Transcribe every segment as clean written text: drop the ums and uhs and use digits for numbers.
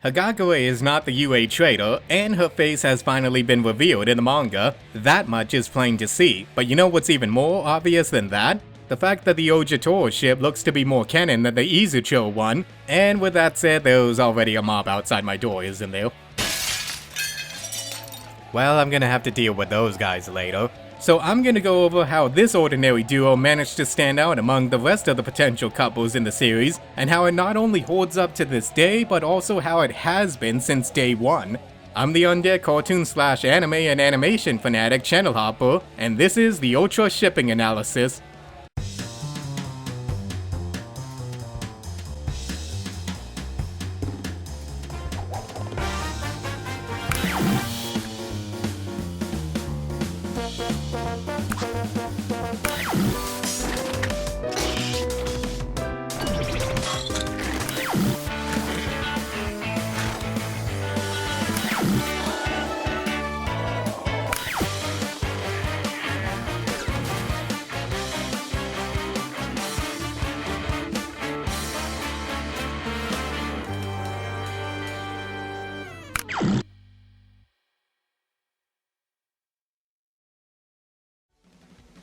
Hagakure is not the UA traitor, and her face has finally been revealed in the manga. That much is plain to see, but you know what's even more obvious than that? The fact that the Ojiro ship looks to be more canon than the Izuku one, and with that said, there's already a mob outside my door, isn't there? Well, I'm gonna have to deal with those guys later. So I'm gonna go over how this ordinary duo managed to stand out among the rest of the potential couples in the series, and how it not only holds up to this day, but also how it has been since day one. I'm the undead cartoon/anime and animation fanatic Channel Hopper, and this is the Ultra Shipping Analysis.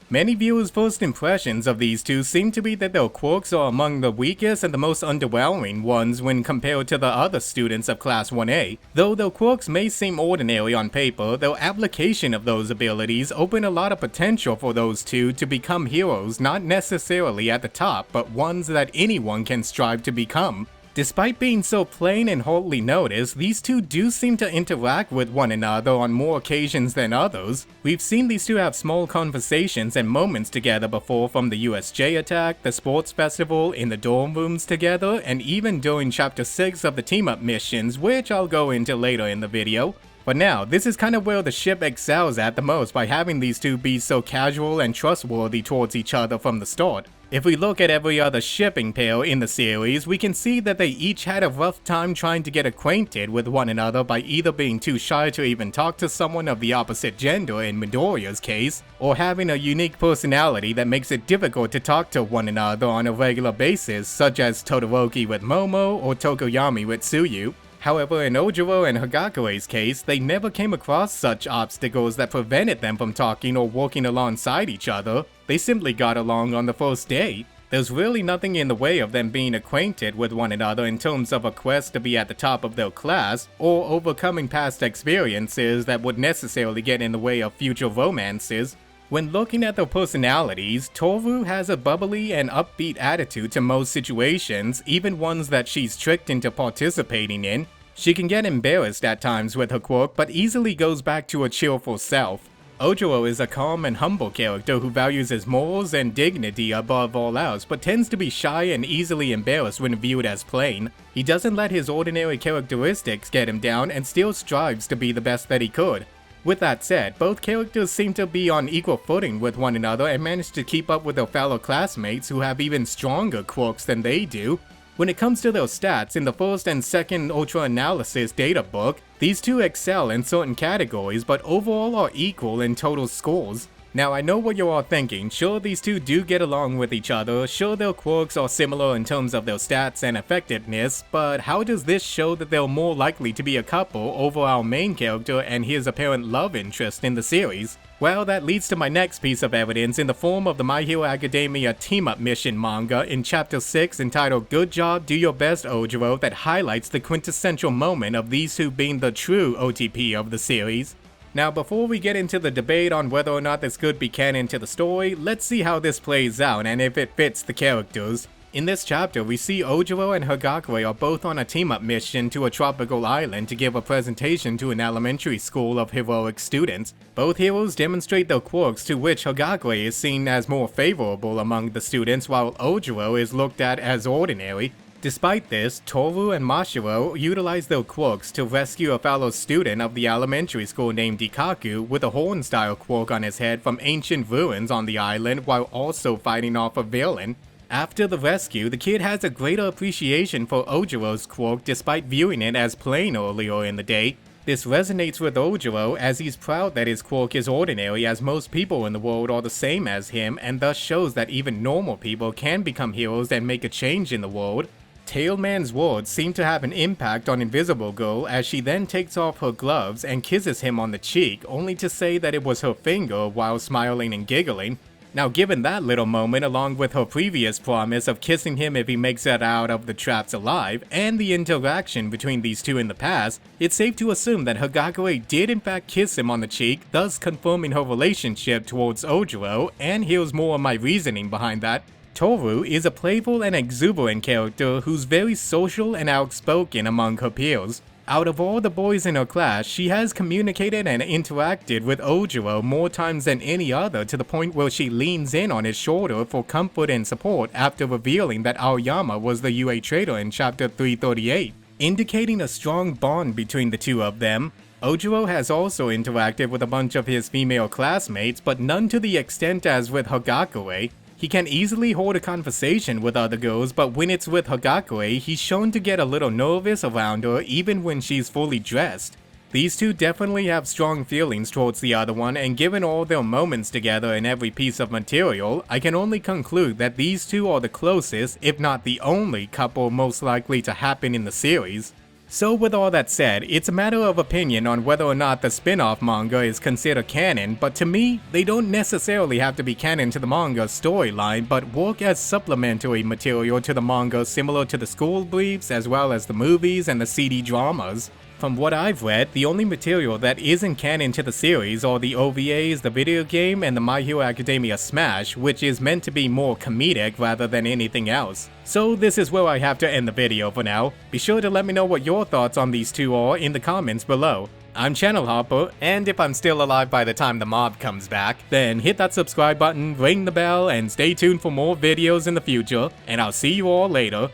Many viewers' first impressions of these two seem to be that their quirks are among the weakest and the most underwhelming ones when compared to the other students of Class 1A. Though their quirks may seem ordinary on paper, their application of those abilities open a lot of potential for those two to become heroes, not necessarily at the top, but ones that anyone can strive to become. Despite being so plain and hardly noticed, these two do seem to interact with one another on more occasions than others. We've seen these two have small conversations and moments together before, from the USJ attack, the sports festival, in the dorm rooms together, and even during chapter 6 of the team-up missions, which I'll go into later in the video. But now, this is kind of where the ship excels at the most by having these two be so casual and trustworthy towards each other from the start. If we look at every other shipping pair in the series, we can see that they each had a rough time trying to get acquainted with one another by either being too shy to even talk to someone of the opposite gender in Midoriya's case, or having a unique personality that makes it difficult to talk to one another on a regular basis, such as Todoroki with Momo or Tokoyami with Tsuyu. However, in Ojiro and Hagakure's case, they never came across such obstacles that prevented them from talking or working alongside each other. They simply got along on the first date. There's really nothing in the way of them being acquainted with one another in terms of a quest to be at the top of their class, or overcoming past experiences that would necessarily get in the way of future romances. When looking at their personalities, Toru has a bubbly and upbeat attitude to most situations, even ones that she's tricked into participating in. She can get embarrassed at times with her quirk, but easily goes back to her cheerful self. Ojiro is a calm and humble character who values his morals and dignity above all else, but tends to be shy and easily embarrassed when viewed as plain. He doesn't let his ordinary characteristics get him down and still strives to be the best that he could. With that said, both characters seem to be on equal footing with one another and manage to keep up with their fellow classmates who have even stronger quirks than they do. When it comes to their stats, in the first and second Ultra Analysis data book, these two excel in certain categories but overall are equal in total scores. Now, I know what you're all thinking. Sure, these two do get along with each other, sure their quirks are similar in terms of their stats and effectiveness, but how does this show that they're more likely to be a couple over our main character and his apparent love interest in the series? Well, that leads to my next piece of evidence in the form of the My Hero Academia team-up mission manga in chapter 6 entitled Good Job, Do Your Best, Ojiro, that highlights the quintessential moment of these two being the true OTP of the series. Now, before we get into the debate on whether or not this could be canon to the story, let's see how this plays out and if it fits the characters. In this chapter, we see Ojiro and Hagakure are both on a team-up mission to a tropical island to give a presentation to an elementary school of heroic students. Both heroes demonstrate their quirks, to which Hagakure is seen as more favorable among the students while Ojiro is looked at as ordinary. Despite this, Toru and Mashirao utilize their quirks to rescue a fellow student of the elementary school named Ikaku with a horn-style quirk on his head from ancient ruins on the island while also fighting off a villain. After the rescue, the kid has a greater appreciation for Ojiro's quirk despite viewing it as plain earlier in the day. This resonates with Ojiro as he's proud that his quirk is ordinary, as most people in the world are the same as him, and thus shows that even normal people can become heroes and make a change in the world. Tailman's words seem to have an impact on Invisible Girl as she then takes off her gloves and kisses him on the cheek, only to say that it was her finger while smiling and giggling. Now, given that little moment, along with her previous promise of kissing him if he makes it out of the traps alive, and the interaction between these two in the past, it's safe to assume that Hagakure did in fact kiss him on the cheek, thus confirming her relationship towards Ojiro, and here's more of my reasoning behind that. Toru is a playful and exuberant character who's very social and outspoken among her peers. Out of all the boys in her class, she has communicated and interacted with Ojiro more times than any other, to the point where she leans in on his shoulder for comfort and support after revealing that Aoyama was the UA traitor in chapter 338, indicating a strong bond between the two of them. Ojiro has also interacted with a bunch of his female classmates, but none to the extent as with Hagakure. He can easily hold a conversation with other girls, but when it's with Hagakure, he's shown to get a little nervous around her even when she's fully dressed. These two definitely have strong feelings towards the other one, and given all their moments together in every piece of material, I can only conclude that these two are the closest, if not the only couple most likely to happen in the series. So with all that said, it's a matter of opinion on whether or not the spin-off manga is considered canon, but to me, they don't necessarily have to be canon to the manga's storyline, but work as supplementary material to the manga, similar to the school briefs as well as the movies and the CD dramas. From what I've read, the only material that isn't canon to the series are the OVAs, the video game, and the My Hero Academia Smash, which is meant to be more comedic rather than anything else. So this is where I have to end the video for now. Be sure to let me know what your thoughts on these two are in the comments below. I'm Channel Hopper, and if I'm still alive by the time the mob comes back, then hit that subscribe button, ring the bell, and stay tuned for more videos in the future, and I'll see you all later.